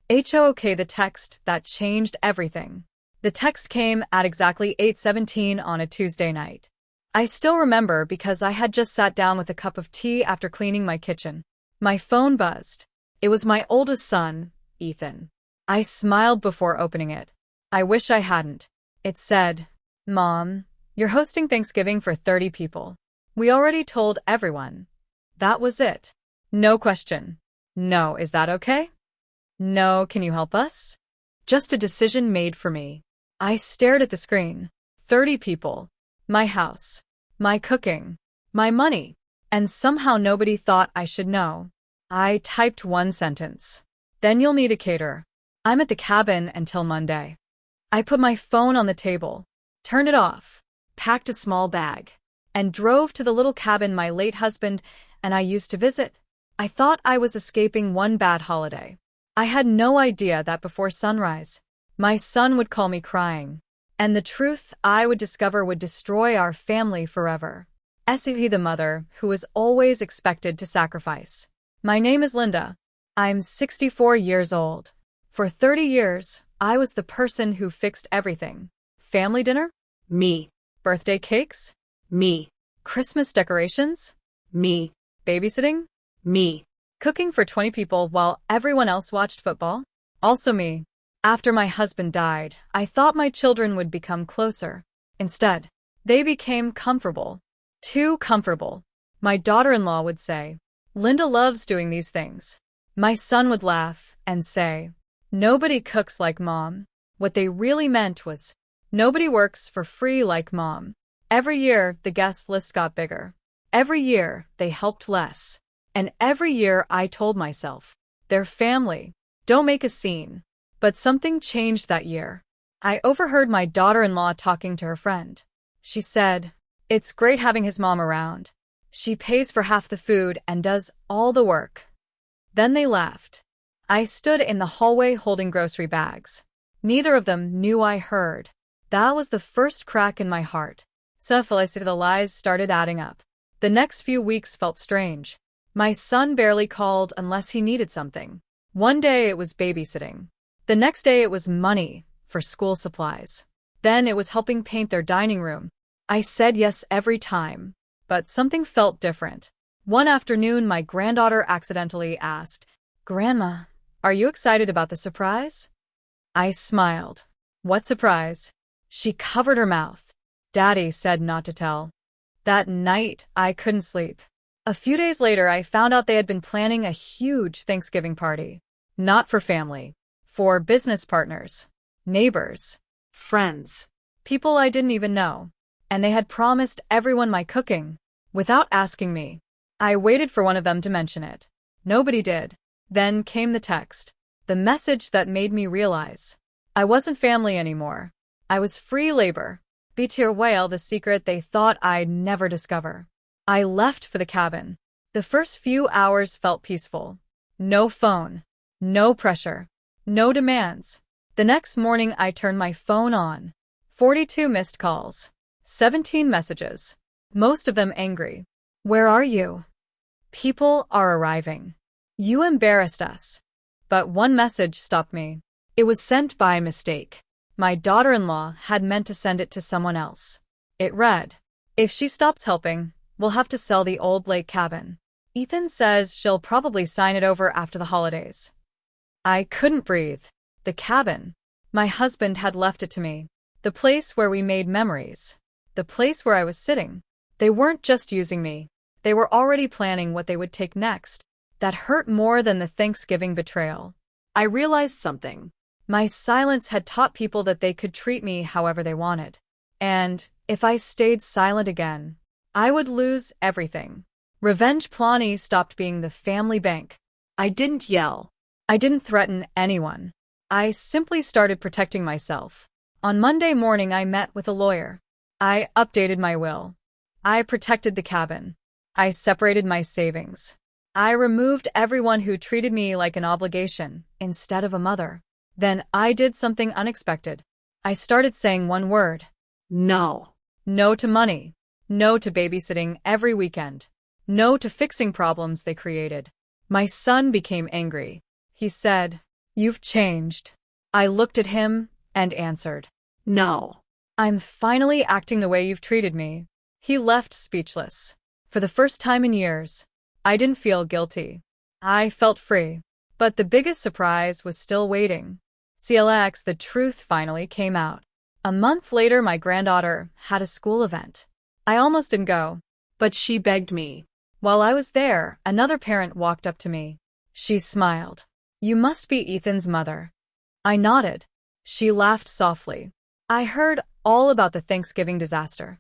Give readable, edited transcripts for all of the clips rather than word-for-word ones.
HOK, the text that changed everything. The text came at exactly 8:17 on a Tuesday night. I still remember because I had just sat down with a cup of tea after cleaning my kitchen. My phone buzzed. It was my oldest son, Ethan. I smiled before opening it. I wish I hadn't. It said, "Mom, you're hosting Thanksgiving for 30 people. We already told everyone." That was it. No question. No, is that okay? No, can you help us? Just a decision made for me. I stared at the screen. 30 people. My house. My cooking. My money. And somehow nobody thought I should know. I typed one sentence. Then you'll need a caterer. I'm at the cabin until Monday. I put my phone on the table, turned it off, packed a small bag, and drove to the little cabin my late husband and I used to visit. I thought I was escaping one bad holiday. I had no idea that before sunrise, my son would call me crying, and the truth I would discover would destroy our family forever. He, the mother, who was always expected to sacrifice. My name is Linda. I'm 64 years old. For 30 years, I was the person who fixed everything. Family dinner? Me. Birthday cakes? Me. Christmas decorations? Me. Babysitting? Me. Cooking for 20 people while everyone else watched football? Also me. After my husband died, I thought my children would become closer. Instead, they became comfortable. Too comfortable. My daughter-in-law would say, "Linda loves doing these things." My son would laugh and say, "Nobody cooks like Mom." What they really meant was, nobody works for free like Mom. Every year, the guest list got bigger. Every year, they helped less. And every year, I told myself, they're family. Don't make a scene. But something changed that year. I overheard my daughter-in-law talking to her friend. She said, "It's great having his mom around. She pays for half the food and does all the work." Then they laughed. I stood in the hallway holding grocery bags. Neither of them knew I heard. That was the first crack in my heart. So the lies started adding up. The next few weeks felt strange. My son barely called unless he needed something. One day it was babysitting. The next day it was money for school supplies. Then it was helping paint their dining room. I said yes every time, but something felt different. One afternoon, my granddaughter accidentally asked, "Grandma, are you excited about the surprise?" I smiled. "What surprise?" She covered her mouth. "Daddy said not to tell." That night, I couldn't sleep. A few days later, I found out they had been planning a huge Thanksgiving party. Not for family. For business partners, neighbors, friends, people I didn't even know. And they had promised everyone my cooking, without asking me. I waited for one of them to mention it. Nobody did. Then came the text. The message that made me realize I wasn't family anymore. I was free labor. Betrayal, the secret they thought I'd never discover. I left for the cabin. The first few hours felt peaceful. No phone. No pressure. No demands. The next morning I turned my phone on. 42 missed calls. 17 messages. Most of them angry. "Where are you? People are arriving. You embarrassed us." But one message stopped me. It was sent by mistake. My daughter-in-law had meant to send it to someone else. It read, "If she stops helping, we'll have to sell the old lake cabin. Ethan says she'll probably sign it over after the holidays." I couldn't breathe. The cabin. My husband had left it to me. The place where we made memories. The place where I was sitting. They weren't just using me. They were already planning what they would take next. That hurt more than the Thanksgiving betrayal. I realized something. My silence had taught people that they could treat me however they wanted. And if I stayed silent again, I would lose everything. Revenge Plani stopped being the family bank. I didn't yell. I didn't threaten anyone. I simply started protecting myself. On Monday morning, I met with a lawyer. I updated my will. I protected the cabin. I separated my savings. I removed everyone who treated me like an obligation instead of a mother. Then I did something unexpected. I started saying one word. No. No to money. No to babysitting every weekend. No to fixing problems they created. My son became angry. He said, You've changed. I looked at him and answered, No. I'm finally acting the way you've treated me. He left speechless. For the first time in years, I didn't feel guilty. I felt free. But the biggest surprise was still waiting. CLX, the truth finally came out. A month later, my granddaughter had a school event. I almost didn't go, But she begged me. while I was there, another parent walked up to me. She smiled. You must be Ethan's mother. I nodded. She laughed softly. I heard all about the Thanksgiving disaster.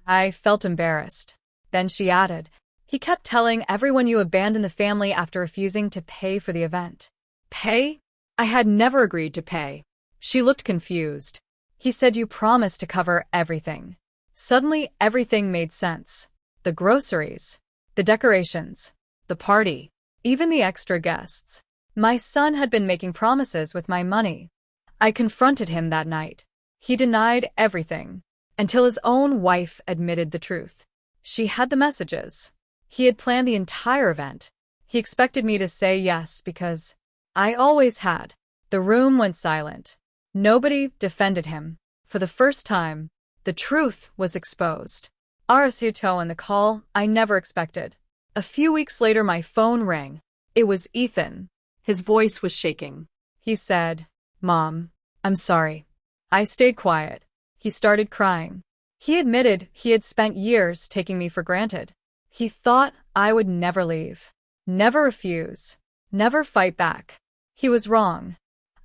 I felt embarrassed. Then she added, he kept telling everyone you abandoned the family after refusing to pay for the event. Pay? I had never agreed to pay. She looked confused. He said you promised to cover everything. Suddenly, everything made sense. The groceries, the decorations, the party, even the extra guests. My son had been making promises with my money. I confronted him that night. He denied everything, until his own wife admitted the truth. She had the messages. He had planned the entire event. He expected me to say yes because I always had. The room went silent. Nobody defended him. For the first time, the truth was exposed. Arasuto and the call I never expected. A few weeks later, my phone rang. It was Ethan. His voice was shaking. He said, Mom, I'm sorry. I stayed quiet. He started crying. He admitted he had spent years taking me for granted. He thought I would never leave, never refuse, never fight back. He was wrong.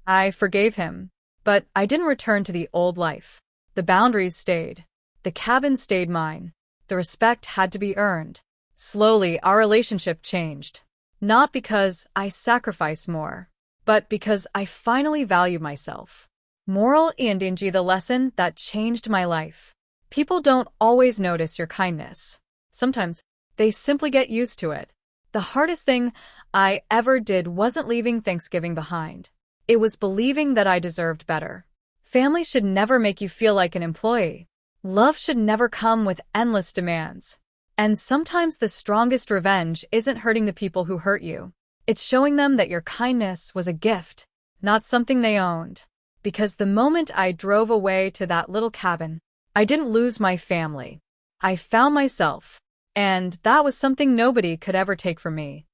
I forgave him, but I didn't return to the old life. The boundaries stayed. The cabin stayed mine. The respect had to be earned. Slowly, our relationship changed. Not because I sacrificed more, but because I finally valued myself. Moral and Inji, the lesson that changed my life. People don't always notice your kindness. Sometimes they simply get used to it. The hardest thing I ever did wasn't leaving Thanksgiving behind. It was believing that I deserved better. Family should never make you feel like an employee. Love should never come with endless demands. And sometimes the strongest revenge isn't hurting the people who hurt you. It's showing them that your kindness was a gift, not something they owned. Because the moment I drove away to that little cabin, I didn't lose my family. I found myself. And that was something nobody could ever take from me.